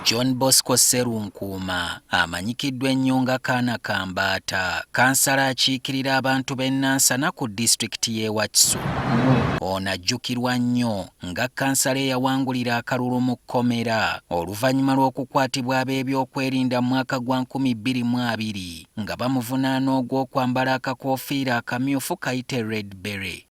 JohnBosco Sserunkuuma amanyikiddwa ennyo nga Kaana Kamabaata, Kkansala akiikirira abantu b'e Nansana ku disitulikiti y'e Wakiso. Ono ajjukirwa nnyo nga Kkansala eyawangulira akalulu mu kkomero oluvannyuma lw'okukwatibwa ab'ebyokwerinda mu mwaka gwa 2020 nga bamuvunaana ogw'okwambala akakoofiira akamyufu kayite red beret.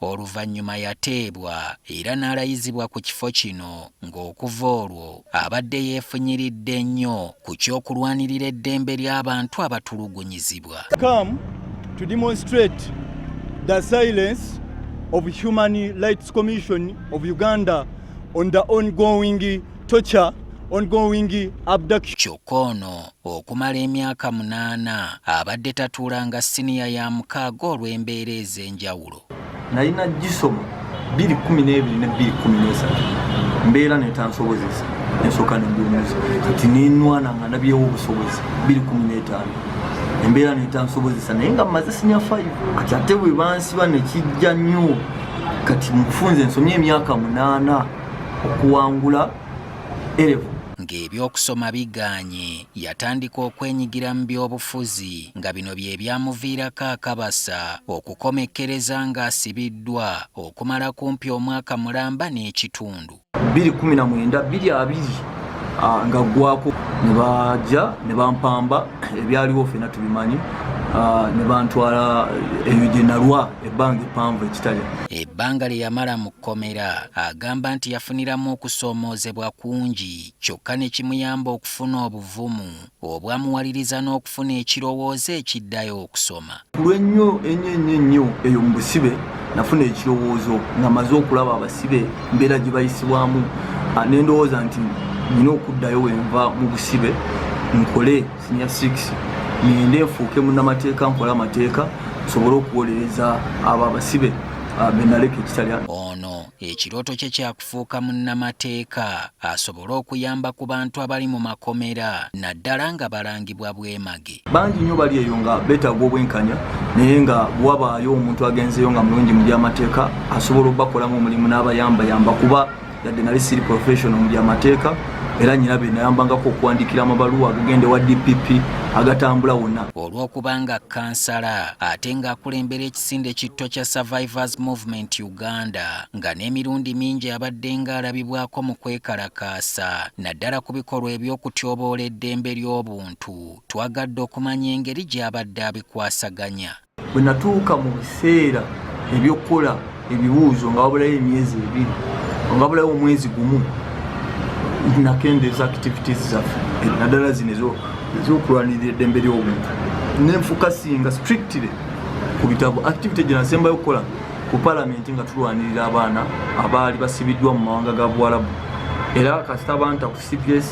Oluvannyuma yateebwa era n'alayizibwa ku kifo kino ng'okuva olwo abadde yeefunyiridde nnyo ku ky'okulwanirira eddembe ly'abantu abatulugunyizibwa. Come to demonstrate the silence of Human Rights Commission of Uganda on the ongoing torture, ongoing abduction. Kyokka ono okumala emyaka 8 abadde tatuula nga siniya ey'omukaaga olw'embeera ez'enjawulo. Nalina gisoma 2012 ne 2013 mbeera netansobozesa ensooka nembimuza kati nenwana nga nabyewo obusobozi 2015 embeera netansobozesa naye nga mmaze siniya 5 kati ate bwe bansiba nekijja nnyo kati mufunze nsomye emyaka 8 okuwangula elevu. Ng'ebyokusoma biganye yatandika okwenyigira mu by'obufuzi nga bino bye byamuviirako akabasa okukomekkereza nga asibiddwa okumala kumpi omwaka mulamba n'ekitundu. 2019 nga gwako ne bajja ne bampamba ebyaliwo ffenna tubimanyi ne bantwala eyo gye nalwa ebbanga eppanvu ekitali. Ebbanga lye yamala mu kkomero agamba nti yafuniramu okusoomoozebwa kungi kyokka ne kimuyamba okufuna obuvumu obwamuwaliriza n'okufuna ekirowoozo ekiddayo okusoma. Ku lw'ennyo ennyo eyo mu busibe nafuna ekirowoozo nga maze okulaba abasibe mbeera gye bayisibwamu ne ndowooza nti nina okuddayo wenva mu busibe nkole siniya 6 ngende nfuuke munnamateeka nkole amateeka nsobole okuwolereza abo abasibe benaleka ekitali. Ono ekirooto kye kyakufuuka munnamateeka asobole okuyamba ku bantu abali mu makomera naddala nga balangibwa bwemage. Bangi nnyo bali eyo nga beetaaga obwenkanya naye nga bwabaayo omuntu agenzeeyo nga mulungi mu by'amateeka asobola obbakolamu omulimu n'abayamba kuba yadde nali siri professional mu by'amateeka era nyina be nayambangako okuwandiikira amabaluwa agagende wa DPP agatambula wonna. Olw'okubanga Kkansala ate ng'akulembera ekisinde kitto kya Survivors Movement Uganda nga n'emirundi mingi abadde ng'alabibwako mu kwekalakaasa naddala ku bikolwa eby'okutyoboola eddembe ly'obuntu, twagadde okumanya engeri gy'abadde abikwasaganya. Bwe natuuka mu biseera eby'okukola ebibuuzo nga wabulayo emyezi 2 nga wabulayo omwezi gumu nakendeeza activities zaffe naddala zino ez'okulwanirira eddembe ly'obuntu nenfukasinga strictly ku bitabo activity gye nasembayo okukola ku palamenti nga tulwanirira abaana abaali basibiddwa mu mawanga ga Buwarabu era kasita banta ku CPS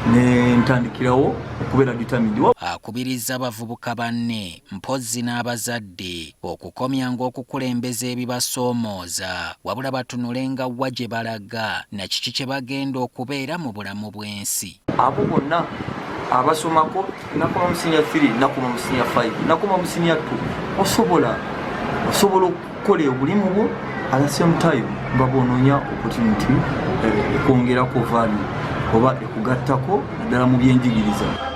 nentandikirawo okubeera determined. Akubiriza abavubuka banne mpozzi n'abazadde okukomya ng'okukulembeza ebibasoomooza wabula batunule nga wa gye balaga na kiki kye bagenda okubeera mu bulamu bw'ensi. Abo bonna abasomako nakoma mu siniya 3 nakoma mu siniya 5 nakoma mu siniya 2 osobola okukola obulimu bwo at the same time nga bw'onoonya opportunity ekwongerako value oba ekugattako naddala mu byenjigiriza.